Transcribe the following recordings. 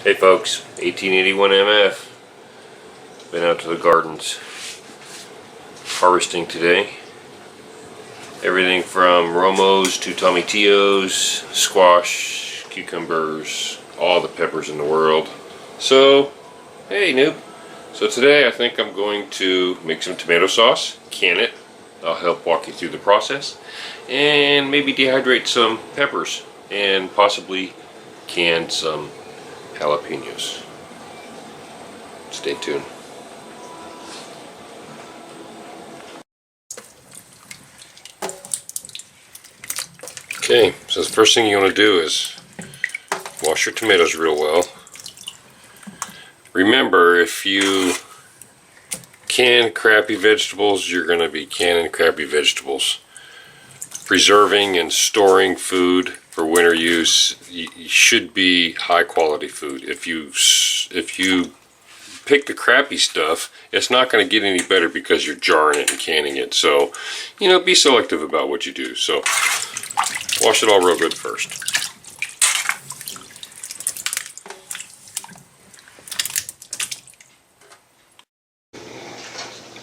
Hey folks, 1881 MF. Been out to the gardens harvesting today. Everything from romos to tomatillos, squash, cucumbers, all the peppers in the world. So, hey noob. So today I think I'm going to make some tomato sauce, can it. I'll help walk you through the process. And maybe dehydrate some peppers and possibly can some jalapenos. Stay tuned. Okay, so the first thing you want to do is wash your tomatoes real well. Remember, if you can crappy vegetables, you're going to be canning crappy vegetables. Preserving and storing food for winter use should be high quality food. If you pick the crappy stuff, it's not going to get any better because you're jarring it and canning it. So, you know, be selective about what you do. So, wash it all real good first.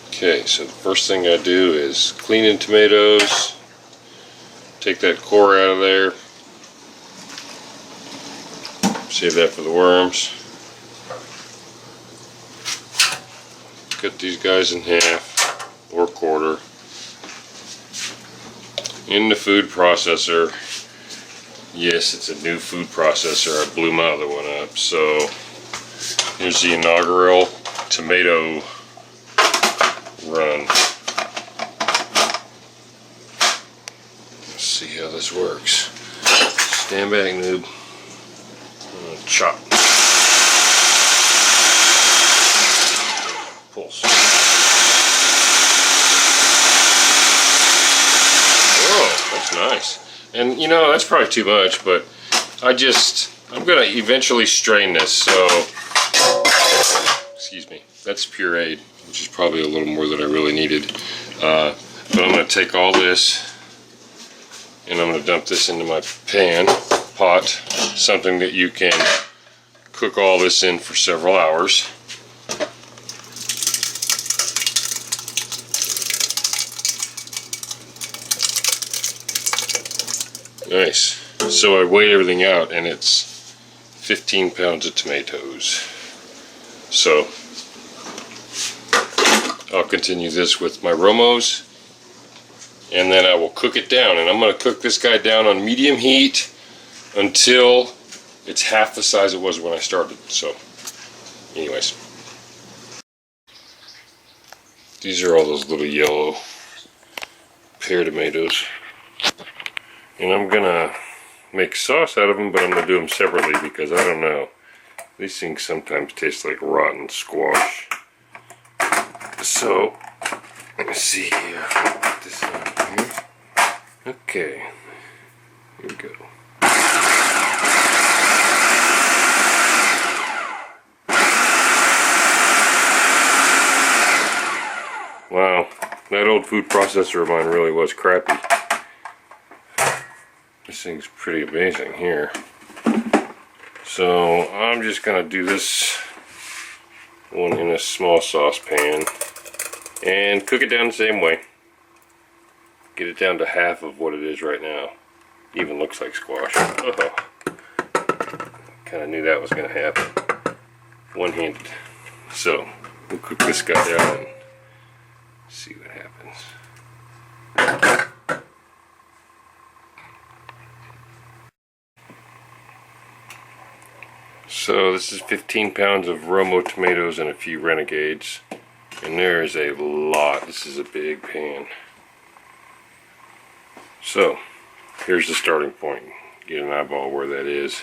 Okay, so the first thing I do is clean in tomatoes. Take that core out of there. Save that for the worms. Cut these guys in half or quarter. In the food processor. Yes, it's a new food processor. I blew my other one up. So here's the inaugural tomato run. See how this works. Stand back, noob. I'm gonna chop. Pulse. Whoa, that's nice. And you know, that's probably too much, but I'm gonna eventually strain this, so excuse me. That's pureed, which is probably a little more than I really needed. But I'm gonna take all this and I'm going to dump this into my pot, something that you can cook all this in for several hours. Nice. So I weighed everything out and it's 15 pounds of tomatoes. So I'll continue this with my romos. And then I will cook it down, and I'm going to cook this guy down on medium heat until it's half the size it was when I started. So, anyways, these are all those little yellow pear tomatoes, and I'm gonna make sauce out of them, but I'm gonna do them separately because I don't know. These things sometimes taste like rotten squash. So, let me see here. Put this on here. Okay. Here we go. Wow. That old food processor of mine really was crappy. This thing's pretty amazing here. So, I'm just going to do this one in a small saucepan and cook it down the same way. Get it down to half of what it is right now. Even looks like squash. Oh. Kind of knew that was going to happen. One-handed. So, we'll cook this guy down and see what happens. So, this is 15 pounds of Romo tomatoes and a few Renegades. And there is a lot. This is a big pan. So, here's the starting point. Get an eyeball where that is.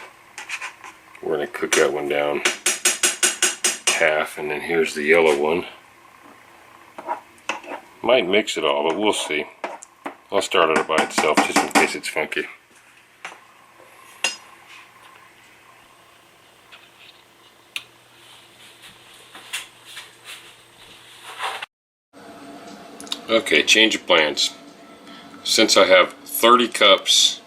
We're going to cook that one down half, and then here's the yellow one. Might mix it all, but we'll see. I'll start it by itself just in case it's funky. Okay, change of plans. Since I have 30 cups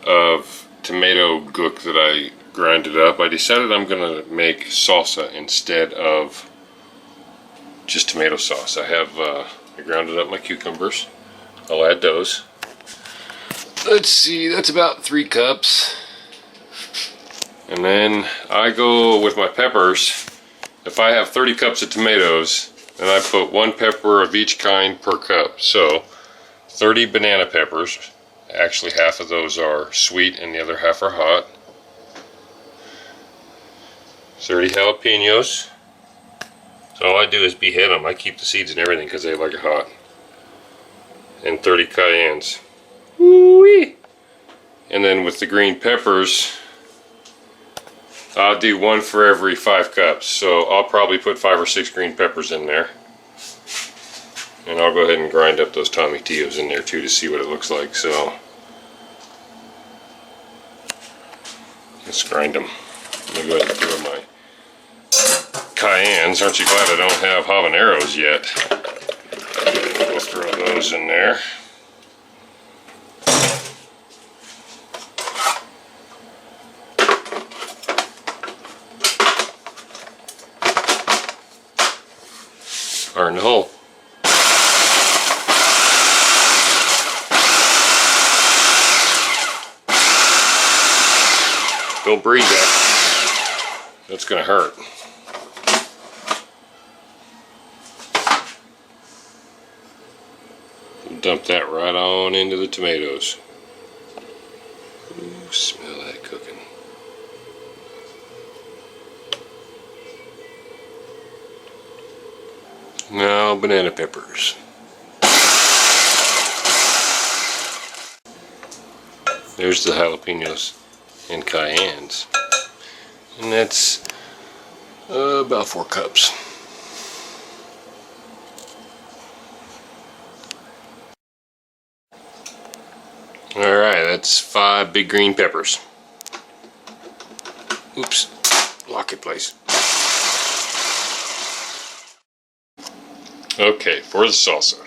of tomato gook that I grind it up. I decided I'm going to make salsa instead of just tomato sauce. I grounded up my cucumbers. I'll add those. Let's see, that's about 3 cups. And then I go with my peppers. If I have 30 cups of tomatoes, then I put 1 pepper of each kind per cup. So 30 banana peppers. Actually, half of those are sweet and the other half are hot. 30 jalapenos. So all I do is behead them. I keep the seeds and everything because they like it hot. And 30 cayennes. Woo-wee! And then with the green peppers, I'll do 1 for every 5 cups. So I'll probably put 5 or 6 green peppers in there. And I'll go ahead and grind up those tomatillos in there too to see what it looks like. So let's grind them. Let me go ahead and throw my cayennes. Aren't you glad I don't have habaneros yet? We'll throw those in there. Fire in the hole. Don't breathe that. That's gonna hurt. Dump that right on into the tomatoes. Ooh, smell that cooking. Now banana peppers. There's the jalapenos and cayennes. And that's about 4 cups. Alright, that's 5 big green peppers. Oops, lock it, please. Okay, for the salsa.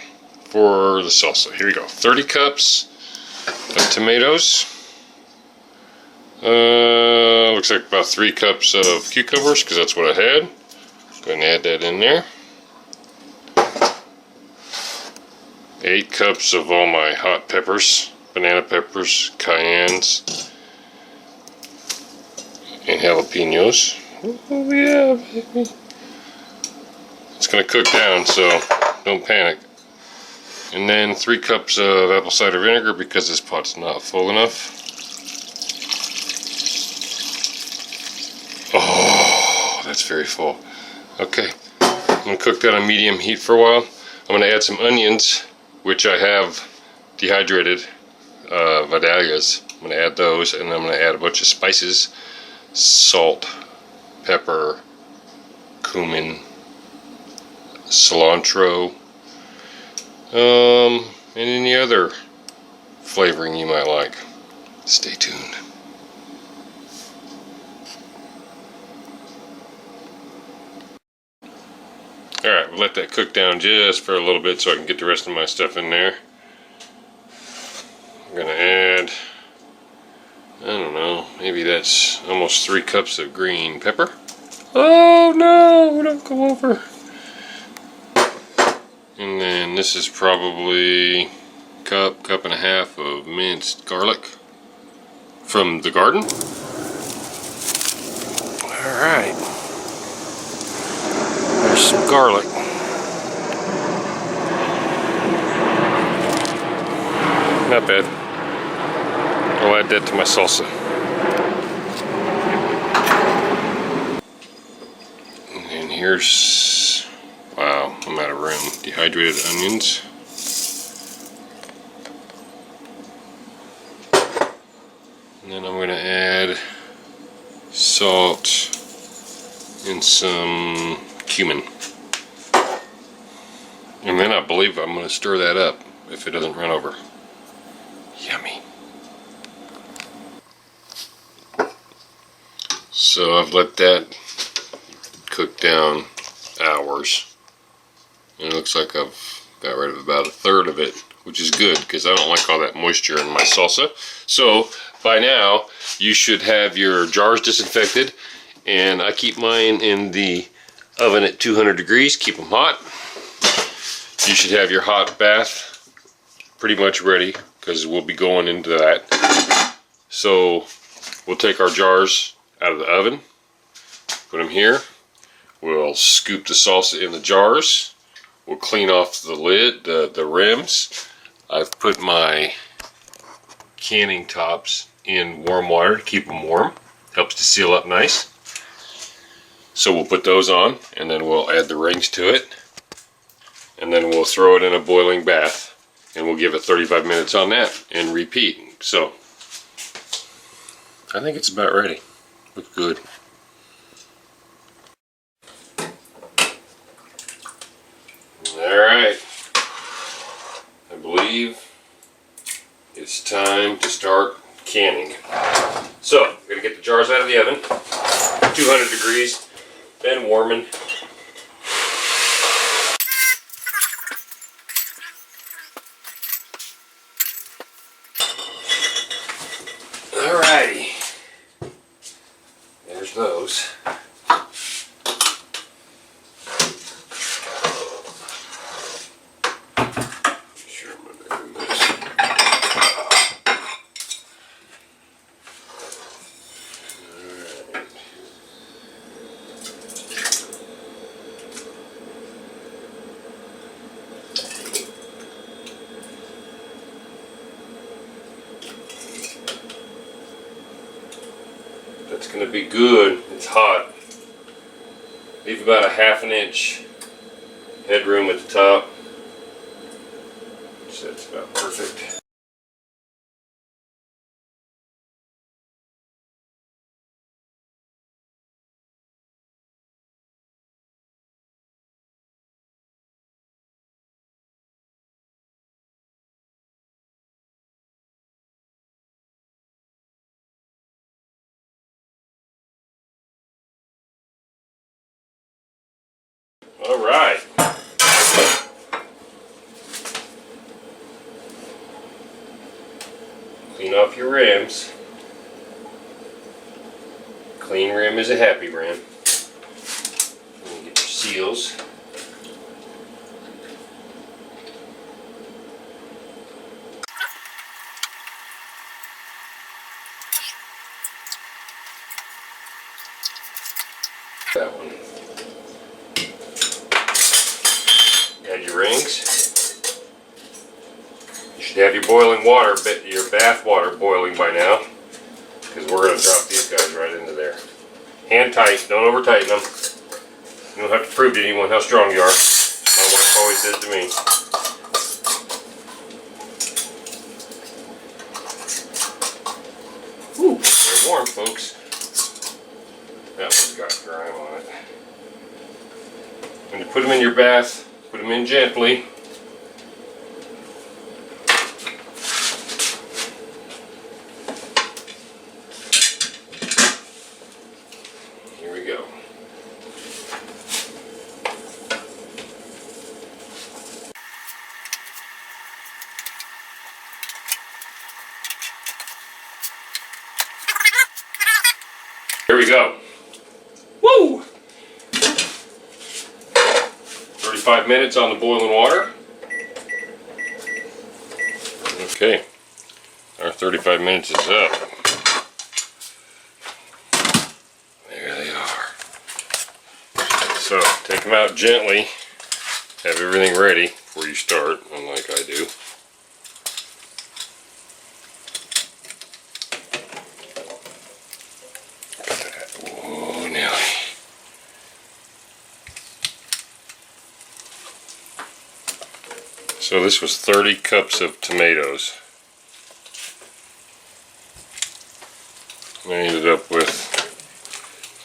Here we go. 30 cups of tomatoes. Looks like about 3 cups of cucumbers, because that's what I had. Go ahead and add that in there. 8 cups of all my hot peppers, banana peppers, cayennes, and jalapenos. Oh yeah, baby. It's going to cook down, so don't panic. And then 3 cups of apple cider vinegar because this pot's not full enough. Oh, that's very full. Okay, I'm going to cook that on medium heat for a while. I'm going to add some onions, which I have dehydrated, vidalias. I'm going to add those, and I'm going to add a bunch of spices, salt, pepper, cumin, cilantro, and any other flavoring you might like. Stay tuned. Alright, we'll let that cook down just for a little bit so I can get the rest of my stuff in there. I'm going to add, I don't know, maybe that's almost 3 cups of green pepper. Oh no, don't go over. And then this is probably cup and a half of minced garlic from the garden. Alright. There's some garlic. Not bad. I'll add that to my salsa. And then here's, wow, I'm out of room. Dehydrated onions. And then I'm going to add salt and some cumin. And then I believe I'm going to stir that up if it doesn't run over. Yummy. So I've let that cook down hours. And it looks like I've got rid of about 1/3 of it, which is good because I don't like all that moisture in my salsa. So By now, you should have your jars disinfected, and I keep mine in the oven at 200 degrees, keep them hot. You should have your hot bath pretty much ready, because we'll be going into that. So we'll take our jars out of the oven, put them here. We'll scoop the salsa in the jars. We'll clean off the lid, the rims. I've put my canning tops in warm water to keep them warm. Helps to seal up nice. So we'll put those on, and then we'll add the rings to it. And then we'll throw it in a boiling bath, and we'll give it 35 minutes on that and repeat. So I think it's about ready. Looks good. Alright, I believe it's time to start canning. So, I'm going to get the jars out of the oven, 200 degrees, been warming. Alrighty, there's those. That's going to be good. It's hot. Leave about a ½ inch headroom at the top. So that's about perfect. All right. Clean off your rims. Clean rim is a happy rim. And get your seals. That one. Add your rings. You should have your boiling water, your bath water boiling by now, because we're going to drop these guys right into there. Hand tight, don't over tighten them. You don't have to prove to anyone how strong you are. My wife always says to me. Whew, they're warm, folks. That one's got grime on it. When you put them in your bath, put them in gently. Here we go. Here we go. Woo! 35 minutes on the boiling water. Okay, our 35 minutes is up. There they are. So, take them out gently. Have everything ready before you start, unlike I do. Whoa, Nelly. So this was 30 cups of tomatoes. I ended up with,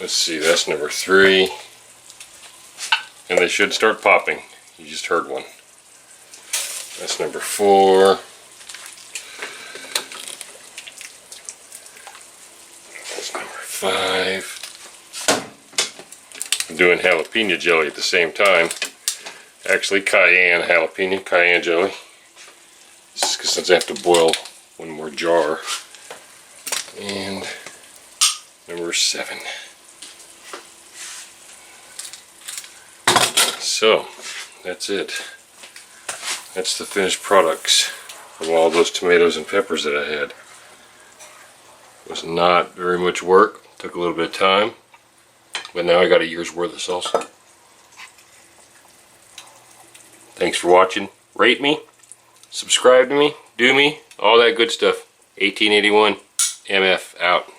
let's see, that's number 3. And they should start popping. You just heard one. That's number 4. That's number 5. I'm doing jalapeno jelly at the same time. Actually, cayenne jelly. This is because I have to boil one more jar. And number 7. So, that's it. That's the finished products of all those tomatoes and peppers that I had. It was not very much work. Took a little bit of time. But now I got a year's worth of salsa. Thanks for watching. Rate me. Subscribe to me. Do me. All that good stuff. 1881 MF out.